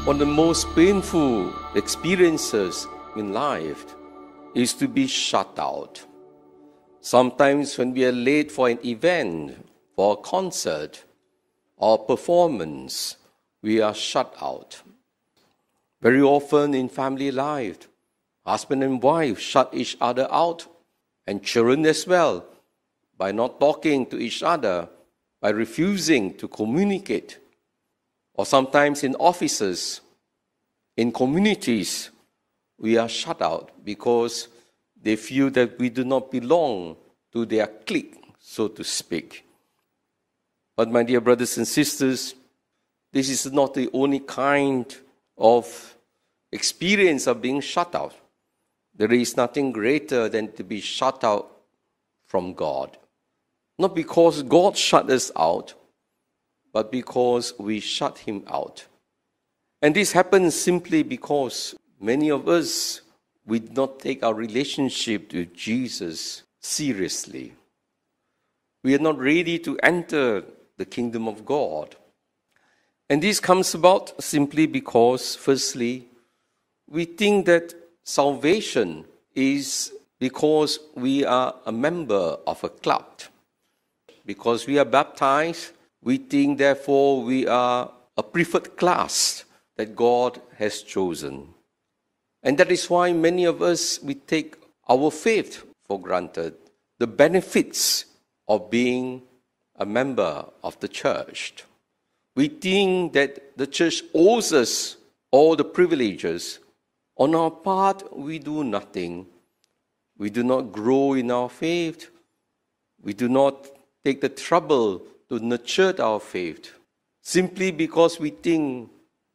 One of the most painful experiences in life is to be shut out. Sometimes when we are late for an event, for a concert, or performance, we are shut out. Very often in family life, husband and wife shut each other out, and children as well, by not talking to each other, by refusing to communicate. Or sometimes in offices, in communities, we are shut out because they feel that we do not belong to their clique, so to speak. But my dear brothers and sisters, this is not the only kind of experience of being shut out. There is nothing greater than to be shut out from God. Not because God shut us out, but because we shut Him out. And this happens simply because many of us, we do not take our relationship with Jesus seriously. We are not ready to enter the kingdom of God. And this comes about simply because, firstly, we think that salvation is because we are a member of a club. Because we are baptized, we think, therefore, we are a preferred class that God has chosen. And that is why many of us, we take our faith for granted, the benefits of being a member of the church. We think that the church owes us all the privileges. On our part, we do nothing. We do not grow in our faith. We do not take the trouble to nurture our faith, simply because we think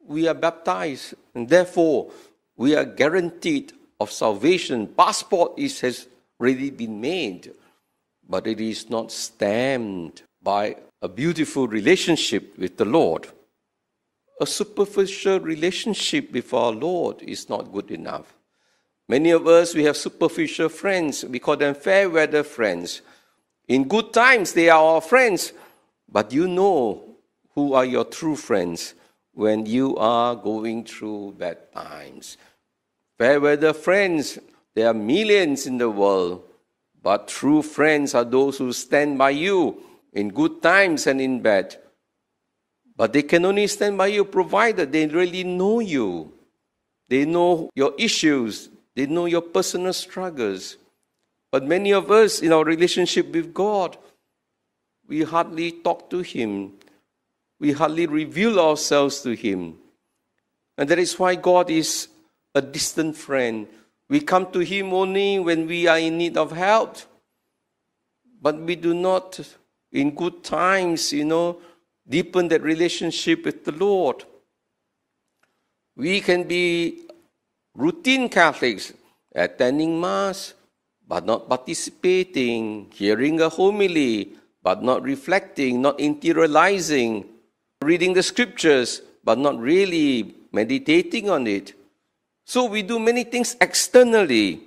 we are baptized, and therefore we are guaranteed of salvation. Passport has already been made, but it is not stamped by a beautiful relationship with the Lord. A superficial relationship with our Lord is not good enough. Many of us, we have superficial friends. We call them fair weather friends. In good times, they are our friends, but you know who are your true friends when you are going through bad times. Fair weather friends, there are millions in the world, but true friends are those who stand by you in good times and in bad. But they can only stand by you provided they really know you. They know your issues. They know your personal struggles. But many of us, in our relationship with God, we hardly talk to Him. We hardly reveal ourselves to Him. And that is why God is a distant friend. We come to Him only when we are in need of help. But we do not, in good times, deepen that relationship with the Lord. We can be routine Catholics, attending Mass, but not participating, hearing a homily, but not reflecting, not interiorizing, reading the scriptures, but not really meditating on it. So we do many things externally.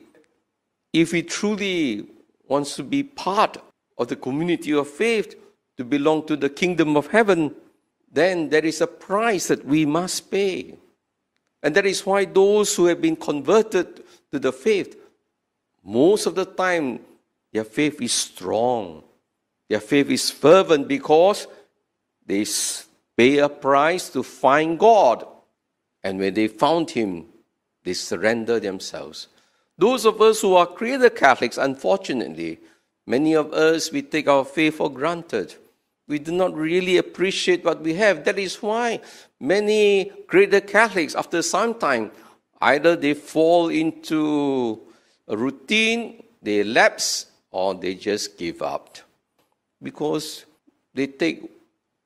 If we truly want to be part of the community of faith, to belong to the kingdom of heaven, then there is a price that we must pay. And that is why those who have been converted to the faith, most of the time, their faith is strong. Their faith is fervent because they pay a price to find God. And when they found Him, they surrender themselves. Those of us who are created Catholics, unfortunately, many of us, we take our faith for granted. We do not really appreciate what we have. That is why many created Catholics, after some time, either they fall into a routine, they lapse, or they just give up. Because they take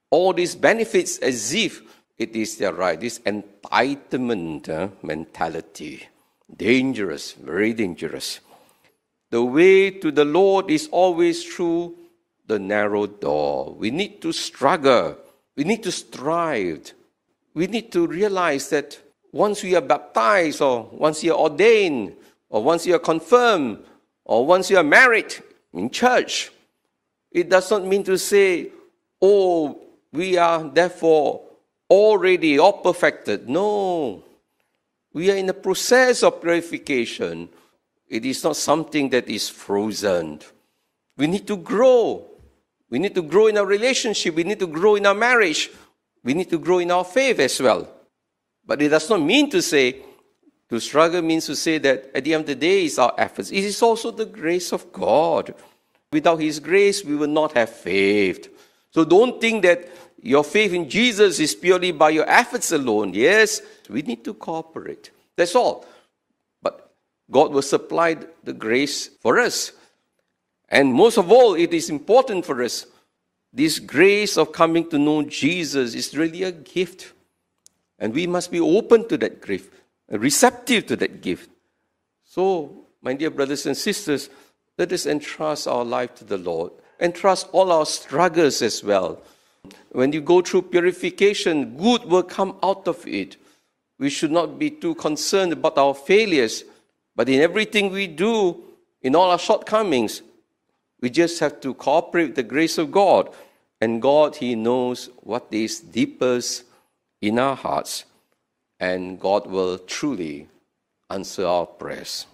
all these benefits as if it is their right. This entitlement mentality. Dangerous, very dangerous. The way to the Lord is always through the narrow door. We need to struggle. We need to strive. We need to realize that once we are baptized, or once you are ordained, or once you are confirmed, or once you are married in church, it does not mean to say, oh, we are therefore already all perfected. No. We are in the process of purification. It is not something that is frozen. We need to grow. We need to grow in our relationship. We need to grow in our marriage. We need to grow in our faith as well. But it does not mean to say, to struggle means to say that at the end of the day it's our efforts. It is also the grace of God. Without His grace, we will not have faith. So don't think that your faith in Jesus is purely by your efforts alone. Yes, we need to cooperate. That's all. But God will supply the grace for us. And most of all, it is important for us. This grace of coming to know Jesus is really a gift. And we must be open to that gift, receptive to that gift. So, my dear brothers and sisters, let us entrust our life to the Lord. Entrust all our struggles as well. When you go through purification, good will come out of it. We should not be too concerned about our failures. But in everything we do, in all our shortcomings, we just have to cooperate with the grace of God. And God, He knows what is deepest in our hearts. And God will truly answer our prayers.